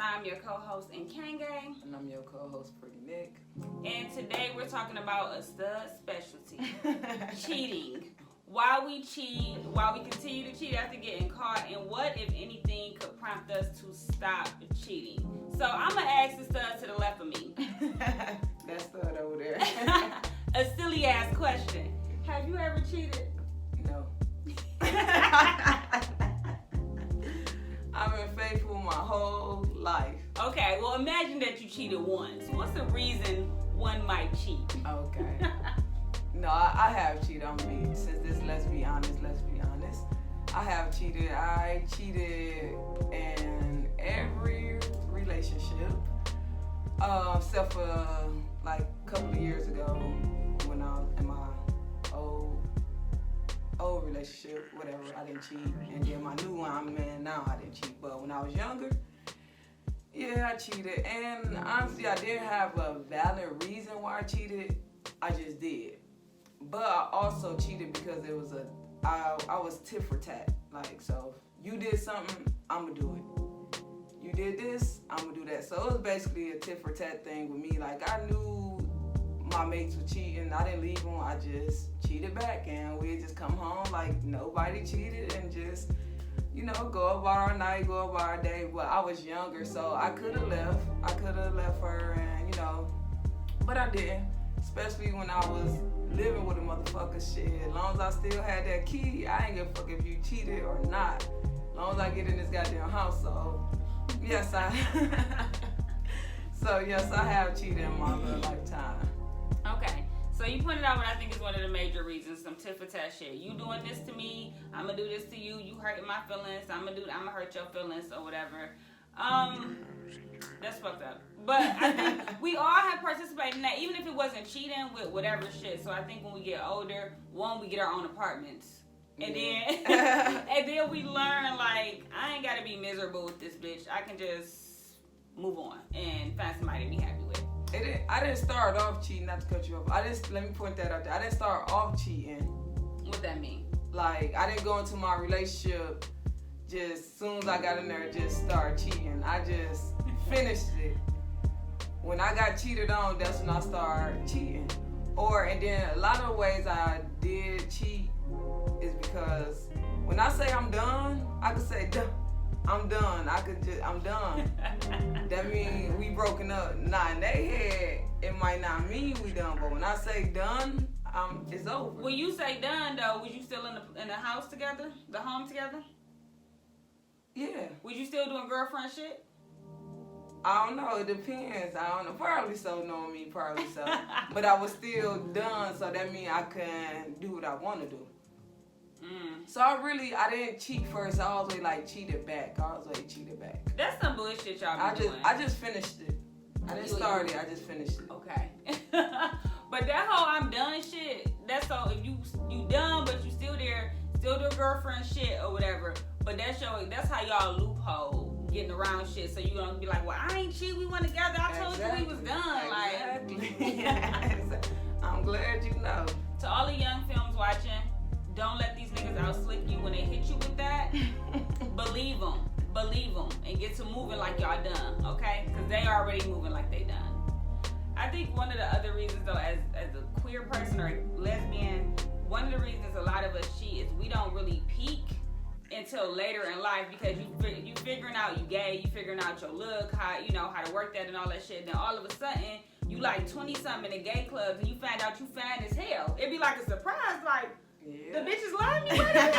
I'm your co-host Nkenge. And I'm your co-host Pretty Nick. And today we're talking about a stud specialty, cheating. Why we cheat, why we continue to cheat after getting caught, and what, if anything, could prompt us to stop cheating. So I'm going to ask the stud to the left of me. That stud over there. A silly ass question. Have you ever cheated? No. I've been faithful my whole life. Okay, well imagine that you cheated once. What's the reason one might cheat? Okay. No, I have cheated. I'm gonna be, since this, let's be honest. I have cheated. I cheated in every relationship, except for like a couple of years ago when I was in my old relationship, whatever, I didn't cheat. And then my new one I'm in now, I didn't cheat. But when I was younger, yeah, I cheated. And honestly, I didn't have a valid reason why I cheated. I just did. But I also cheated because it was I was tit for tat. Like, so you did something, I'm gonna do it. You did this, I'm gonna do that. So it was basically a tit for tat thing with me. Like, I knew my mates were cheating. I didn't leave them. I just cheated back, and we'd just come home like nobody cheated and just, go about our night, go about our day. But I was younger, so I could have left. I could have left her, and but I didn't. Especially when I was living with a motherfucker. Shit, as long as I still had that key, I ain't give a fuck if you cheated or not. As long as I get in this goddamn house. So yes, I have cheated in my little lifetime. Okay, so you pointed out what I think is one of the major reasons, some tit for tat shit. You doing this to me, I'm gonna do this to you. You hurting my feelings, I'm gonna hurt your feelings or whatever. That's fucked up. But I think we all have participated in that, even if it wasn't cheating with whatever shit. So I think when we get older, we get our own apartments. And then we learn, like, I ain't gotta be miserable with this bitch. I can just move on and find somebody to be happy with. I didn't start off cheating, not to cut you off. Let me point that out there. I didn't start off cheating. What that mean? Like, I didn't go into my relationship just as soon as I got in there, just start cheating. I just finished it. When I got cheated on, that's when I started cheating. And then a lot of ways I did cheat is because when I say I'm done, I could say I'm done. I'm done. That means we broken up. Nah, in their head, it might not mean we done, but when I say done, it's over. When you say done, though, was you still in the house together, the home together? Yeah. Was you still doing girlfriend shit? I don't know. It depends. I don't know. Probably so, knowing me, probably so. But I was still done, so that means I can do what I want to do. So I didn't cheat first. I always cheated back. That's some bullshit y'all be doing. I just finished it. I didn't start it. I just finished it. Okay. But that whole I'm done shit, that's so if you done but you still there, still do girlfriend shit or whatever. But that's how y'all loophole getting around shit. So you gonna be like, well, I ain't cheat. We went together. I told you we was done. Exactly. I'm glad you know. To all the young films watching, don't let these niggas out slick you when they hit you with that. Believe them, and get to moving like y'all done, okay? Because they already moving like they done. I think one of the other reasons, though, as a queer person or a lesbian, one of the reasons a lot of us cheat is we don't really peak until later in life, because you figuring out you gay, you figuring out your look, how to work that and all that shit. Then all of a sudden you like 20-something in the gay clubs and you find out you fine as hell. It'd be like a surprise, like, yeah. The bitches love me. Wait a minute,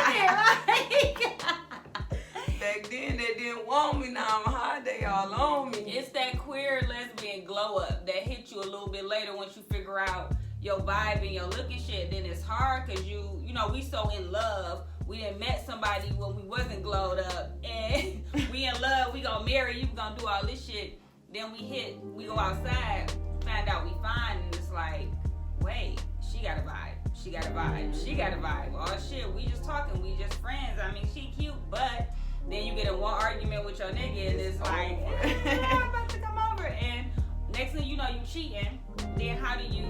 Back then they didn't want me. Now I'm hot. They all on me. It's that queer lesbian glow up that hit you a little bit later once you figure out your vibe and your look and shit. Then it's hard because we so in love. We done met somebody when we wasn't glowed up, and we in love. We gonna marry you. We gonna do all this shit. Then we go outside, find out we fine, and it's like, wait, she got a vibe. She got a vibe. Oh shit, we just talking. We just friends. I mean, she cute, but then you get in one argument with your nigga, and it's like, I'm about to come over, and next thing you know, you cheating. Then how do you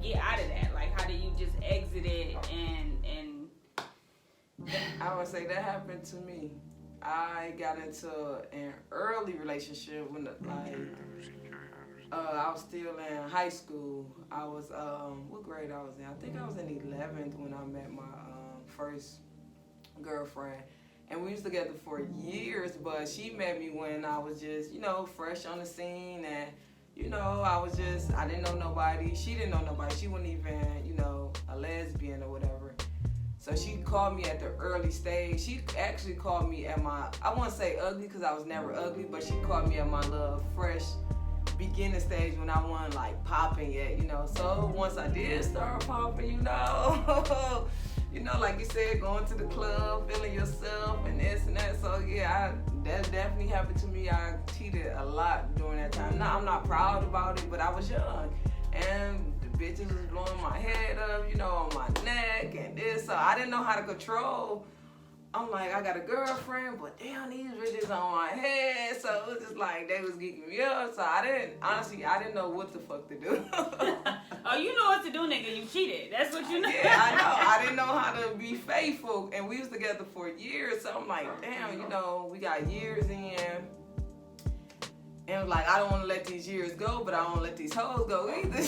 get out of that? Like, how do you just exit it and I would say that happened to me. I got into an early relationship when I was still in high school. I was what grade I was in? I think I was in 11th when I met my first girlfriend. And we was together for years, but she met me when I was just, fresh on the scene, and I didn't know nobody. She didn't know nobody. She wasn't even, a lesbian or whatever. So she called me at the early stage. She actually called me at I won't say ugly because I was never ugly, but she called me at my little fresh beginning stage when I wasn't like popping yet, So once I did start popping, like you said, going to the club, feeling yourself and this and that. So yeah, that definitely happened to me. I cheated a lot during that time. Now I'm not proud about it, but I was young. And the bitches was blowing my head up, on my neck and this. So I didn't know how to control. I'm like, I got a girlfriend, but damn, these bitches on my head. So it was just like, they was geeking me up. So I didn't know what the fuck to do. Oh, you know what to do, nigga. You cheated. That's what you know. Yeah, I know. I didn't know how to be faithful. And we was together for years. So I'm like, damn, we got years in. And like, I don't want to let these years go, but I don't want to let these hoes go either.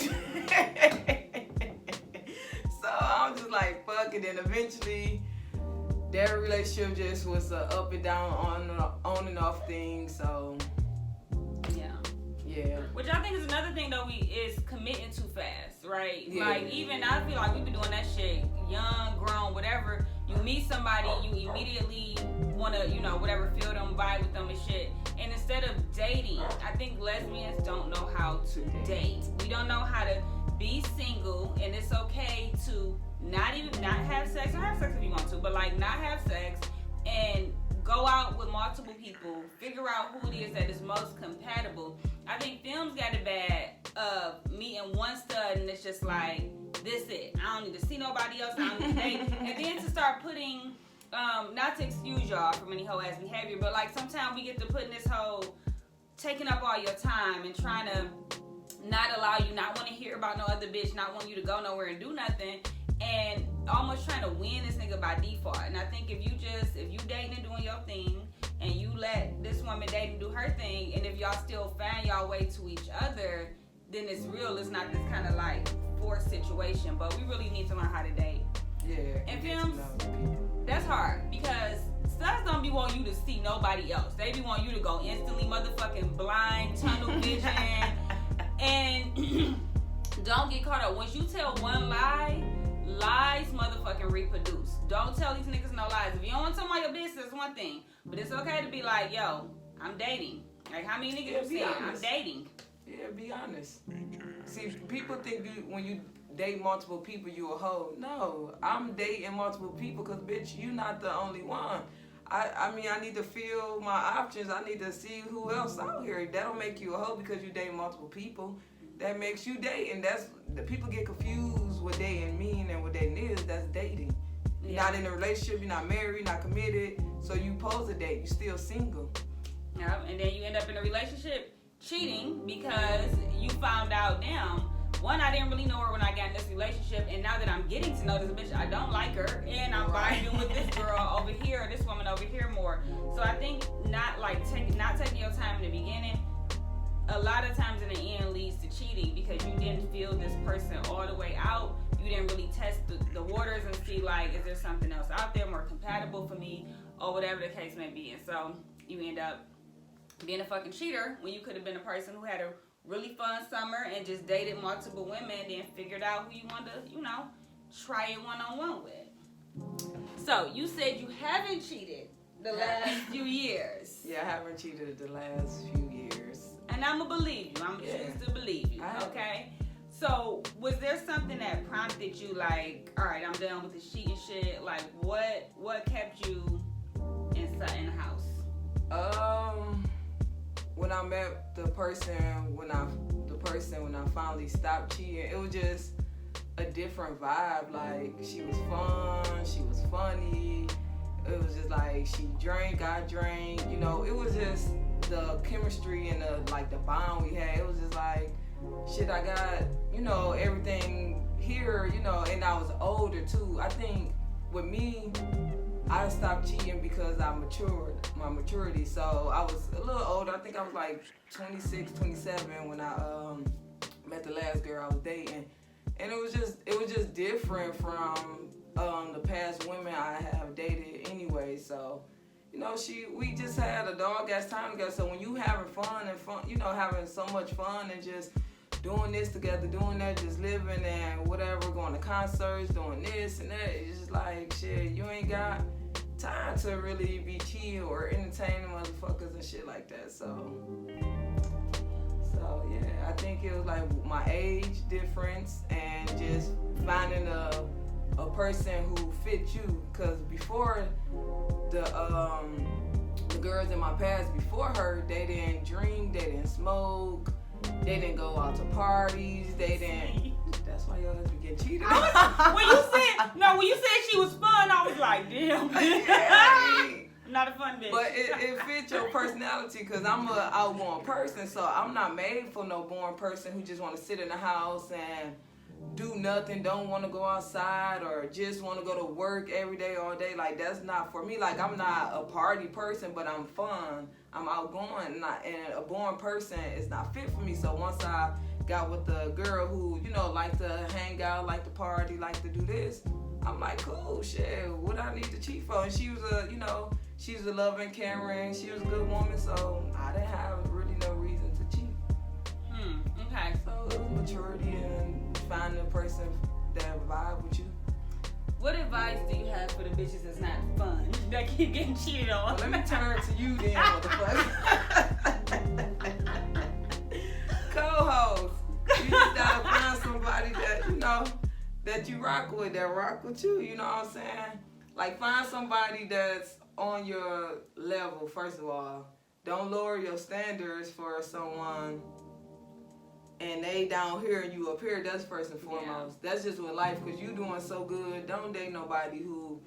So I'm just like, fuck it. And eventually, their relationship just was up and down, on and off thing. So yeah. Which I think is another thing though, is committing too fast, right? Yeah. Like even I feel like we been doing that shit, young, grown, whatever. You meet somebody, you immediately wanna, whatever, feel them, vibe with them and shit. And instead of dating, I think lesbians don't know how to date. We don't know how to be single, and it's okay to not have sex, or have sex if you want to, but like not have sex and go out with multiple people, figure out who it is that is most compatible. I think films got it bad of meeting one stud and it's just like, this it. I don't need to see nobody else. I don't need to date. And then to start putting, not to excuse y'all from any hoe ass behavior, but like sometimes we get to putting this whole taking up all your time and trying to not allow you, not want to hear about no other bitch, not want you to go nowhere and do nothing, and almost trying to win this nigga by default. And I think if you dating and doing your thing, and you let this woman date and do her thing, and if y'all still find y'all way to each other, then it's real. It's not this kind of like forced situation. But we really need to learn how to date. Yeah. And films, that's hard because studs don't be want you to see nobody else. They be want you to go instantly motherfucking blind, tunnel vision, and don't get caught up. Once you tell one lie, lies motherfucking reproduce. Don't tell these niggas no lies. If you don't want to tell my your business, it's one thing. But it's okay to be like, yo, I'm dating. Like, how many niggas you saying? I'm dating. Yeah, be honest. See, people think when you date multiple people, you a hoe. No, I'm dating multiple people because, bitch, you not the only one. I mean, I need to feel my options. I need to see who else out here. That don't make you a hoe because you date multiple people. That makes you date, and that's the people get confused what dating mean and what dating is. That's dating. You're not in a relationship. You're not married. You're not committed. So you pose a date. You're still single. Yeah, and then you end up in a relationship cheating because you found out, damn, one, I didn't really know her when I got in this relationship, and now that I'm getting to know this bitch, I don't like her, and I'm vibing with this girl over here, this woman over here more. So I think not taking your time in the beginning, a lot of times in the end leads to cheating because you didn't feel this person all the way out. You didn't really test the waters and see, like, is there something else out there more compatible for me, or whatever the case may be. And so you end up being a fucking cheater when you could have been a person who had a really fun summer and just dated multiple women and then figured out who you wanted to, try it one-on-one with. So you said you haven't cheated the last few years. Yeah, I haven't cheated the last few years. And I'm going to believe you. I'm going to choose to believe you, okay? So was there something that prompted you, like, all right, I'm done with the cheating shit? Like, what kept you inside in the house? When I met the person, when I finally stopped cheating, it was just a different vibe. Like, she was fun, she was funny. It was just like she drank, I drank. It was just the chemistry and the bond we had. It was just like, shit, I got, everything here, and I was older too. I think with me, I stopped cheating because I matured, my maturity. So I was a little older. I think I was like 26, 27 when I met the last girl I was dating. And it was just different from the past women I have dated anyway. So, you know, we just had a dog-ass time together. So when you having fun, you know, having so much fun and just doing this together, doing that, just living and whatever, going to concerts, doing this and that, it's just like, shit, you ain't got time to really be cheating or entertaining motherfuckers and shit like that. So yeah, I think it was like my age difference and just finding a person who fit you. Cause before the girls in my past before her, they didn't drink, they didn't smoke, they didn't go out to parties, they didn't. That's why y'all be getting cheated. When you said she was fun, I was like, damn. Yeah, not a fun bitch. But it fits your personality, because I'm an outgoing person, so I'm not made for no boring person who just want to sit in the house and do nothing, don't want to go outside, or just want to go to work every day, all day. Like, that's not for me. Like, I'm not a party person, but I'm fun. I'm outgoing, and a boring person is not fit for me. So once I got with the girl who, you know, like to hang out, like to party, like to do this, I'm like, cool, shit, what I need to cheat for? And she was she was a loving, caring, she was a good woman, so I didn't have really no reason to cheat. Okay. So it was maturity and finding a person that vibe with you. What advice do you have for the bitches that's not fun, that keep getting cheated on? Well, let me turn to you then, motherfucker. Co-host, you just gotta find somebody that, you know, that you rock with, that rock with you, you know what I'm saying? Like, find somebody that's on your level, first of all. Don't lower your standards for someone and they down here and you up here. That's first and foremost. Yeah. That's just with life, because you doing so good. Don't date nobody who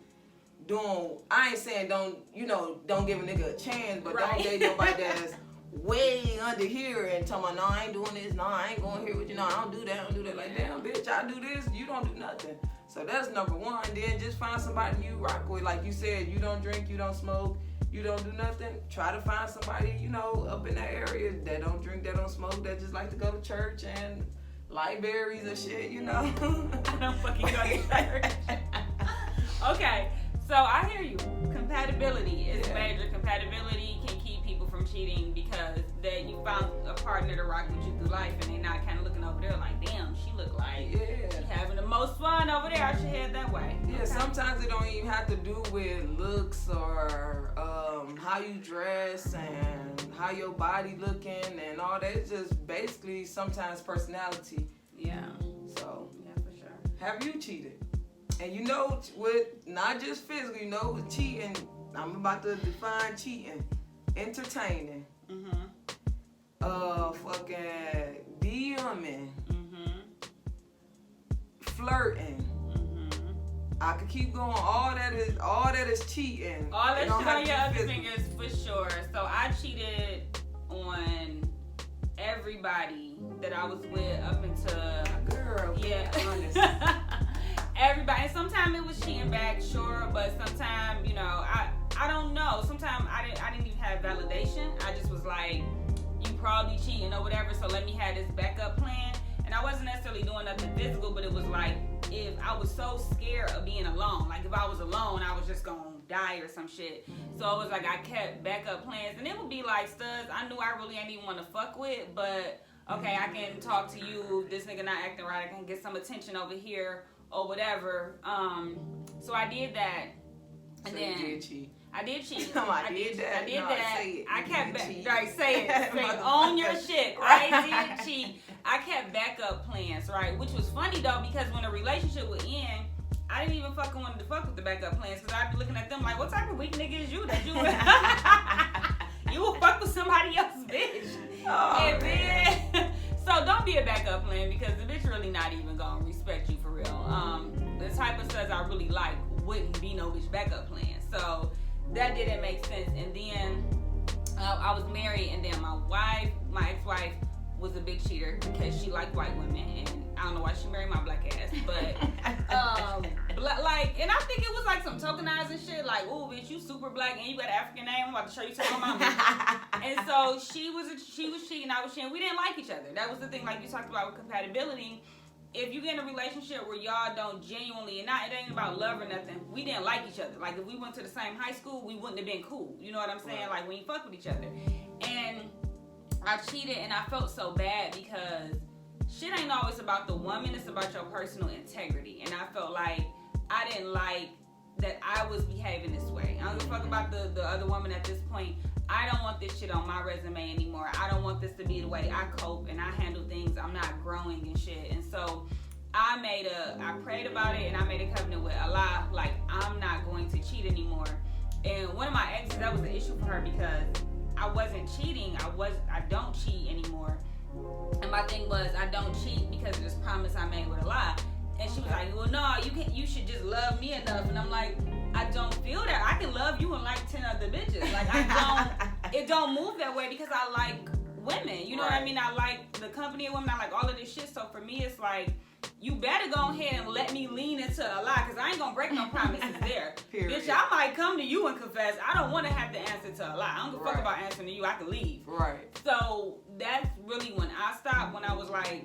doing, I ain't saying don't give a nigga a chance, but right. Don't date nobody that's way under here and talking about, no, I ain't doing this, no, I ain't going here with you, no, I don't do that. Like, damn, bitch, I do this, you don't do nothing. So that's number one. Then just find somebody you rock with. Like you said, you don't drink, you don't smoke, you don't do nothing. Try to find somebody, you know, up in that area that don't drink, that don't smoke, that just like to go to church and libraries and shit, you know. I don't fucking go to church. Okay, so I hear you. Compatibility is major. Compatibility can keep people from cheating, because then you found a partner to rock with you through life, and they're not kind of looking over there like, damn, she look like she having the most fun over there. I should head that way. Yeah, okay. Sometimes it don't even have to do with looks or how you dress and how your body looking and all that. It's just basically sometimes personality. Yeah. So yeah, for sure. Have you cheated? And you know, with not just physical, you know, with cheating, I'm about to define cheating. Entertaining. Fucking DMing. Flirting. I could keep going. All that is cheating. All that shit on your other fingers for sure. So I cheated on everybody that I was with up until honest. Everybody. And sometimes it was cheating back, sure, but sometimes, you know, I don't know. Sometimes I didn't even have validation. I just was like, you probably cheating or whatever, so let me have this backup plan. And I wasn't necessarily doing nothing physical, but it was like, if I was so scared of being alone, like if I was alone, I was just gonna die or some shit. So it was like I kept backup plans, and it would be like studs I knew I really ain't even want to fuck with, but okay, I can talk to you. This nigga not acting right. I can get some attention over here or whatever. So I did that, and so then you did cheat. I did cheat. I did that. I kept say it. Own your shit, right? Did cheat. I kept backup plans, right? Which was funny though, because when a relationship would end, I didn't even fucking want to fuck with the backup plans, because I'd be looking at them like, what type of weak nigga is you that you will fuck with somebody else's bitch? Oh, and then, so don't be a backup plan, because the bitch really not even gonna respect you for real. The type of stuff I really like wouldn't be no bitch backup plan. So that didn't make sense. And then I was married, and then my ex-wife was a big cheater because she liked white women, and I don't know why she married my black ass, but like, and I think it was like some tokenizing shit, like, oh bitch, you super black and you got an African name, I'm about to show you to my mama. And so she was cheating, I was cheating. We didn't like each other. That was the thing, like you talked about with compatibility. If you get in a relationship where y'all don't genuinely, and it ain't about love or nothing, we didn't like each other. Like if we went to the same high school, we wouldn't have been cool. You know what I'm saying? Like when you fuck with each other. And I cheated and I felt so bad because shit ain't always about the woman, it's about your personal integrity. And I felt like I didn't like that I was behaving this way. I don't give a fuck about the other woman at this point. I don't want this shit on my resume anymore. I don't want this to be the way I cope and I handle things. I'm not growing and shit. And so I prayed about it and I made a covenant with Allah, like I'm not going to cheat anymore. And one of my exes, that was the issue for her because I wasn't cheating. I don't cheat anymore. And my thing was I don't cheat because of this promise I made with Allah. And she was like, well, no, you should just love me enough. And I'm like, I don't feel that. I can love you and like 10 other bitches. Like it don't move that way because I like women. You know what I mean? I like the company of women. I like all of this shit. So for me, it's like, you better go ahead and let me lean into Allah because I ain't gonna break no promises there. Period. Bitch, I might come to you and confess. I don't want to have to answer to Allah. I don't give a fuck about answering to you. I can leave. Right. So that's really when I stopped. When I was like,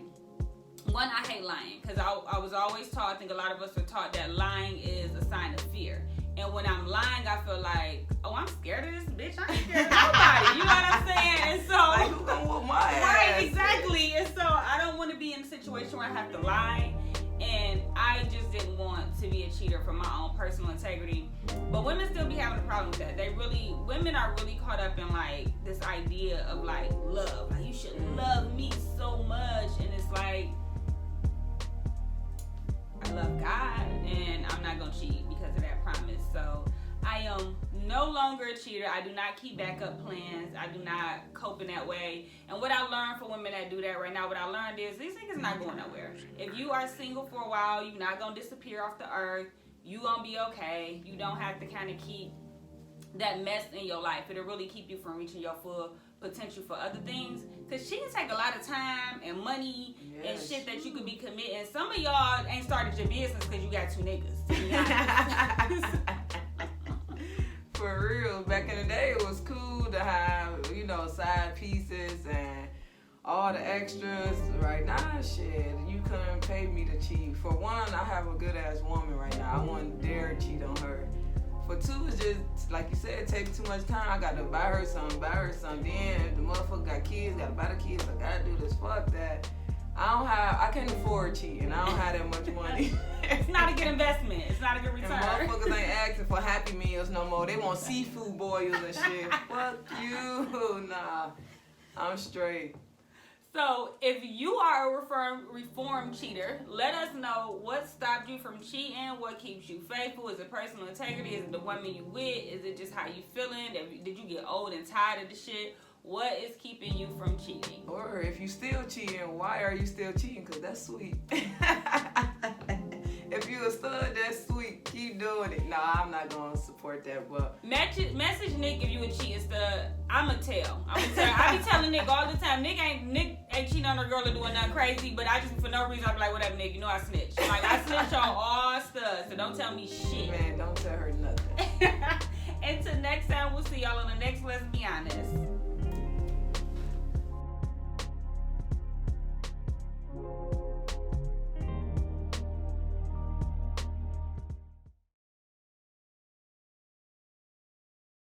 one, I hate lying because I was always taught. I think a lot of us are taught that lying is a sign of fear. And when I'm lying, I feel like, oh, I'm scared of this bitch. I ain't scared of nobody. You know what I'm saying? And so, like, who gonna whoop my ass? Right, exactly. And so I don't want to be in a situation where I have to lie. And I just didn't want to be a cheater for my own personal integrity. But women still be having a problem with that. Women are really caught up in like this idea of like love. Like you should love me so much. And it's like, I love God and I'm not gonna cheat because of that promise. So I am no longer a cheater. I do not keep backup plans. I do not cope in that way. And what I learned for women that do that right now, what I learned is these niggas not going nowhere. If you are single for a while, you're not gonna disappear off the earth. You gonna be okay. You don't have to kind of keep that mess in your life. It'll really keep you from reaching your full potential for other things. Because she can take a lot of time and money and shit that you could be committing. Some of y'all ain't started your business because you got two niggas, to be honest. For real, back in the day, it was cool to have, side pieces and all the extras. Right now, shit, you couldn't pay me to cheat. For one, I have a good ass woman right now. I wouldn't dare cheat on her. For two, it's just, like you said, it takes too much time. I got to buy her something. Then the motherfucker got kids, got to buy the kids. I got to do this. Fuck that. I can't afford cheating. I don't have that much money. It's not a good investment. It's not a good return. And motherfuckers ain't asking for Happy Meals no more. They want seafood boils and shit. Fuck you. Nah. I'm straight. So, if you are a reformed cheater, let us know what stopped you from cheating, what keeps you faithful. Is it personal integrity? Is it the woman you with? Is it just how you feeling? Did you get old and tired of the shit? What is keeping you from cheating? Or if you still cheating, why are you still cheating? Because that's sweet. If you a stud, that's sweet. Keep doing it. No, I'm not going to support that. But message Nick if you a cheating stud. I'ma tell. I be telling Nick all the time. Nick ain't cheating on a girl or doing nothing crazy. But I just, for no reason, I be like, whatever, Nick. You know I snitch. Like, I snitch on all studs. So don't tell me shit. Man, don't tell her nothing. Until next time, we'll see y'all on the next Let's Be Honest.